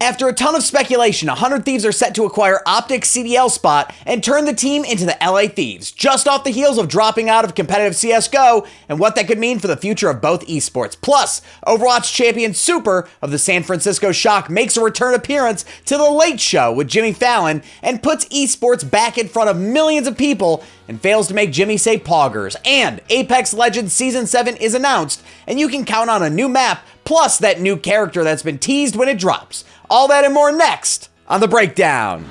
After a ton of speculation, 100 Thieves are set to acquire OpTic CDL spot and turn the team into the LA Thieves, just off the heels of dropping out of competitive CSGO and what that could mean for the future of both esports. Plus, Overwatch champion Super of the San Francisco Shock makes a return appearance to The Late Show with Jimmy Fallon and puts esports back in front of millions of people and fails to make Jimmy say Poggers. And Apex Legends Season 7 is announced, and you can count on a new map, plus that new character that's been teased when it drops. All that and more next on The Breakdown.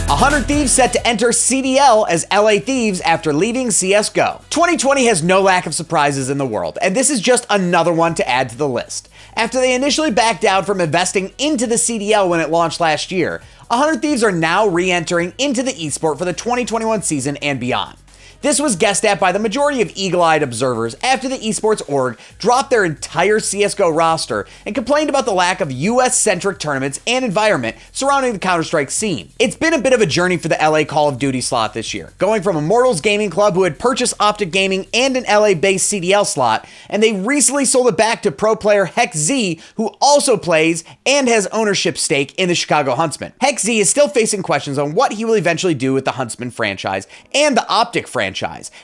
100 Thieves set to enter CDL as LA Thieves after leaving CSGO. 2020 has no lack of surprises in the world, and this is just another one to add to the list. After they initially backed out from investing into the CDL when it launched last year, 100 Thieves are now re-entering into the esport for the 2021 season and beyond. This was guessed at by the majority of eagle-eyed observers after the esports org dropped their entire CSGO roster and complained about the lack of US-centric tournaments and environment surrounding the Counter-Strike scene. It's been a bit of a journey for the LA Call of Duty slot this year, going from Immortals Gaming Club, who had purchased OpTic Gaming and an LA-based CDL slot, and they recently sold it back to pro player Hex Z, who also plays and has ownership stake in the Chicago Huntsmen. Hex Z is still facing questions on what he will eventually do with the Huntsman franchise and the OpTic franchise,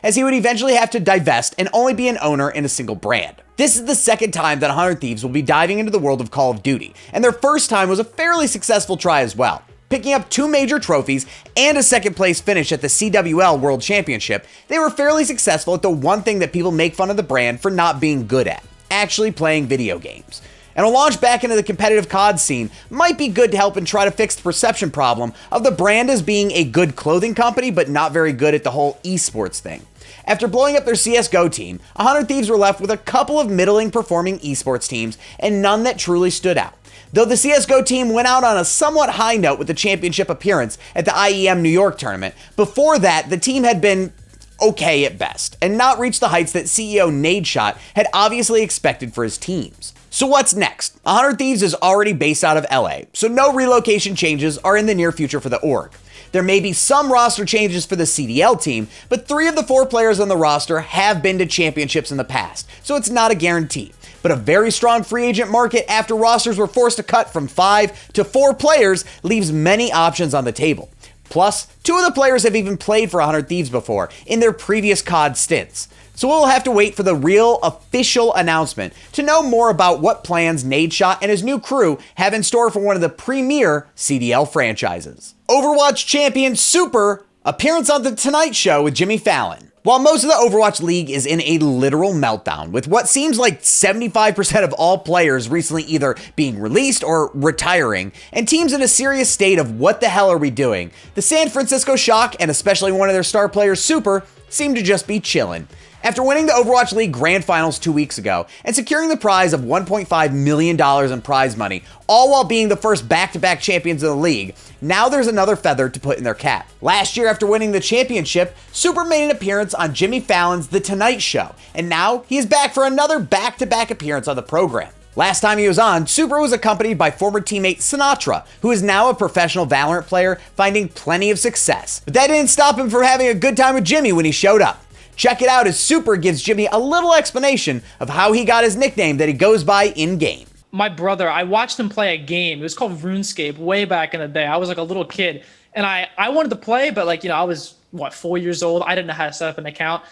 as he would eventually have to divest and only be an owner in a single brand. This is the second time that 100 Thieves will be diving into the world of Call of Duty, and their first time was a fairly successful try as well. Picking up 2 major trophies and a second place finish at the CWL World Championship, they were fairly successful at the one thing that people make fun of the brand for not being good at: actually playing video games. And a launch back into the competitive COD scene might be good to help and try to fix the perception problem of the brand as being a good clothing company but not very good at the whole esports thing. After blowing up their CSGO team, 100 Thieves were left with a couple of middling performing esports teams and none that truly stood out. Though the CSGO team went out on a somewhat high note with the championship appearance at the IEM New York tournament, before that the team had been okay at best and not reached the heights that CEO Nadeshot had obviously expected for his teams. So what's next? 100 Thieves is already based out of LA, so no relocation changes are in the near future for the org. There may be some roster changes for the CDL team, but 3 of the 4 players on the roster have been to championships in the past, so it's not a guarantee. But a very strong free agent market after rosters were forced to cut from 5 to 4 players leaves many options on the table. Plus, 2 of the players have even played for 100 Thieves before in their previous COD stints. So we'll have to wait for the real official announcement to know more about what plans Nadeshot and his new crew have in store for one of the premier CDL franchises. Overwatch champion Super appearance on The Tonight Show with Jimmy Fallon. While most of the Overwatch League is in a literal meltdown, with what seems like 75% of all players recently either being released or retiring, and teams in a serious state of what the hell are we doing, the San Francisco Shock, and especially one of their star players, Super, seem to just be chillin'. After winning the Overwatch League Grand Finals 2 weeks ago and securing the prize of $1.5 million in prize money, all while being the first back-to-back champions of the league, now there's another feather to put in their cap. Last year, after winning the championship, Super made an appearance on Jimmy Fallon's The Tonight Show, and now he is back for another back-to-back appearance on the program. Last time he was on, Super was accompanied by former teammate Sinatra, who is now a professional Valorant player, finding plenty of success. But that didn't stop him from having a good time with Jimmy when he showed up. Check it out as Super gives Jimmy a little explanation of how he got his nickname that he goes by in-game. My brother, I watched him play a game. It was called RuneScape way back in the day. I was like a little kid, and I wanted to play, but I was, 4 years old. I didn't know how to set up an account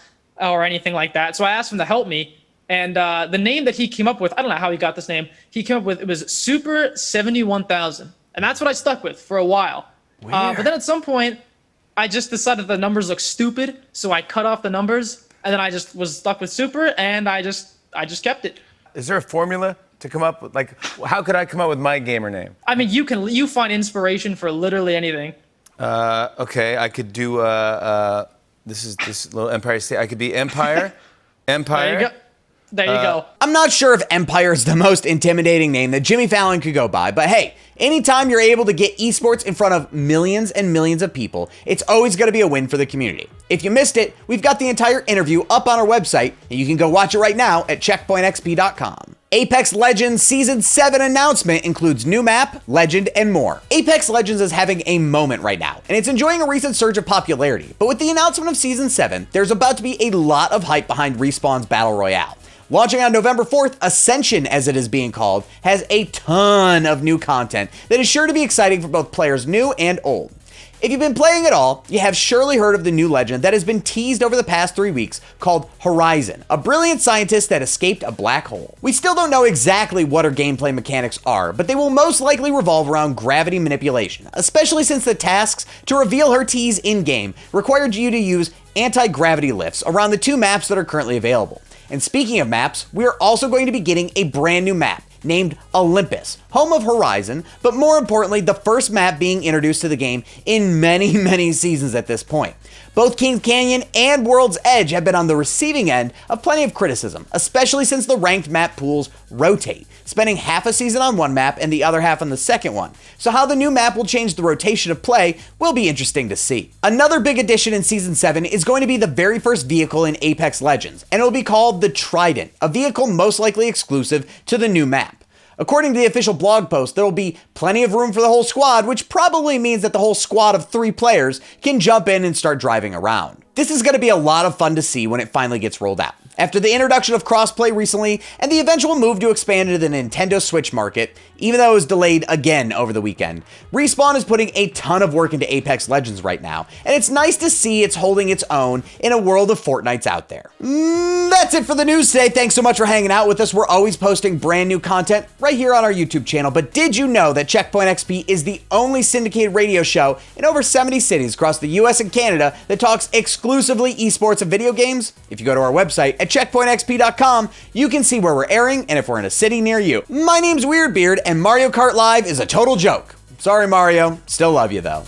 or anything like that. So I asked him to help me, and the name that he came up with, I don't know how he got this name. He came up with, it was Super 71,000, and that's what I stuck with for a while. But then at some point, I just decided the numbers look stupid, so I cut off the numbers, and then I just was stuck with Super, and I just kept it. Is there a formula to come up with, how could I come up with my gamer name? I mean, you find inspiration for literally anything. Okay, I could do this little Empire State. I could be Empire. There you go. There you go. I'm not sure if Empire is the most intimidating name that Jimmy Fallon could go by, but hey, anytime you're able to get esports in front of millions and millions of people, it's always going to be a win for the community. If you missed it, we've got the entire interview up on our website, and you can go watch it right now at checkpointxp.com. Apex Legends Season 7 announcement includes new map, legend, and more. Apex Legends is having a moment right now, and it's enjoying a recent surge of popularity. But with the announcement of Season 7, there's about to be a lot of hype behind Respawn's Battle Royale. Launching on November 4th, Ascension, as it is being called, has a ton of new content that is sure to be exciting for both players new and old. If you've been playing at all, you have surely heard of the new legend that has been teased over the past 3 weeks called Horizon, a brilliant scientist that escaped a black hole. We still don't know exactly what her gameplay mechanics are, but they will most likely revolve around gravity manipulation, especially since the tasks to reveal her tease in-game required you to use anti-gravity lifts around the 2 maps that are currently available. And speaking of maps, we are also going to be getting a brand new map named Olympus, home of Horizon, but more importantly, the first map being introduced to the game in many seasons at this point. Both Kings Canyon and World's Edge have been on the receiving end of plenty of criticism, especially since the ranked map pools rotate, spending half a season on one map and the other half on the second one. So how the new map will change the rotation of play will be interesting to see. Another big addition in Season 7 is going to be the very first vehicle in Apex Legends, and it will be called the Trident, a vehicle most likely exclusive to the new map. According to the official blog post, there will be plenty of room for the whole squad, which probably means that the whole squad of 3 players can jump in and start driving around. This is going to be a lot of fun to see when it finally gets rolled out. After the introduction of crossplay recently and the eventual move to expand into the Nintendo Switch market, even though it was delayed again over the weekend, Respawn is putting a ton of work into Apex Legends right now, and it's nice to see it's holding its own in a world of Fortnites out there. That's it for the news today. Thanks so much for hanging out with us. We're always posting brand new content right here on our YouTube channel, but did you know that Checkpoint XP is the only syndicated radio show in over 70 cities across the US and Canada that talks exclusively esports and video games? If you go to our website at checkpointxp.com, you can see where we're airing and if we're in a city near you. My name's Weirdbeard, and Mario Kart Live is a total joke. Sorry, Mario. Still love you, though.